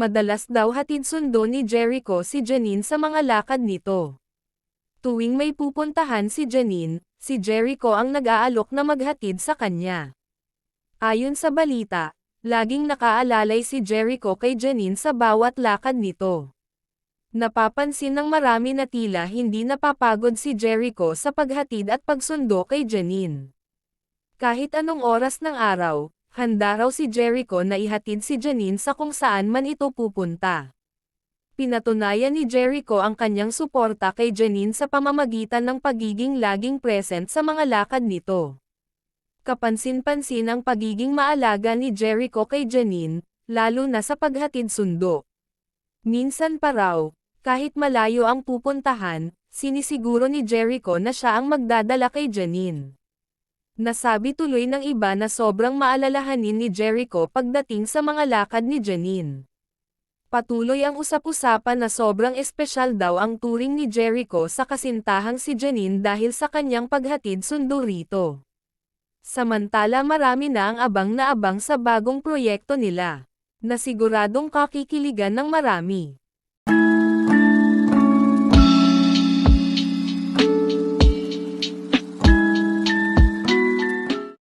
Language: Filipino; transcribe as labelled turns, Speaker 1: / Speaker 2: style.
Speaker 1: Madalas daw hatid sundo ni Jericho si Janine sa mga lakad nito. Tuwing may pupuntahan si Janine, si Jericho ang nag-aalok na maghatid sa kanya. Ayon sa balita, laging nakaalalay si Jericho kay Janine sa bawat lakad nito. Napapansin ng marami na tila hindi napapagod si Jericho sa paghatid at pagsundo kay Janine. Kahit anong oras ng araw, handa raw si Jericho na ihatid si Janine sa kung saan man ito pupunta. Pinatunayan ni Jericho ang kanyang suporta kay Janine sa pamamagitan ng pagiging laging present sa mga lakad nito. Kapansin-pansin ang pagiging maalaga ni Jericho kay Janine, lalo na sa paghatid sundo. Minsan pa raw, kahit malayo ang pupuntahan, sinisiguro ni Jericho na siya ang magdadala kay Janine. Nasabi tuloy ng iba na sobrang maalalahanin ni Jericho pagdating sa mga lakad ni Janine. Patuloy ang usap-usapan na sobrang espesyal daw ang turing ni Jericho sa kasintahang si Janine dahil sa kanyang paghatid sundo rito. Samantala marami na ang abang sa bagong proyekto nila, na siguradong kakikiligan ng marami.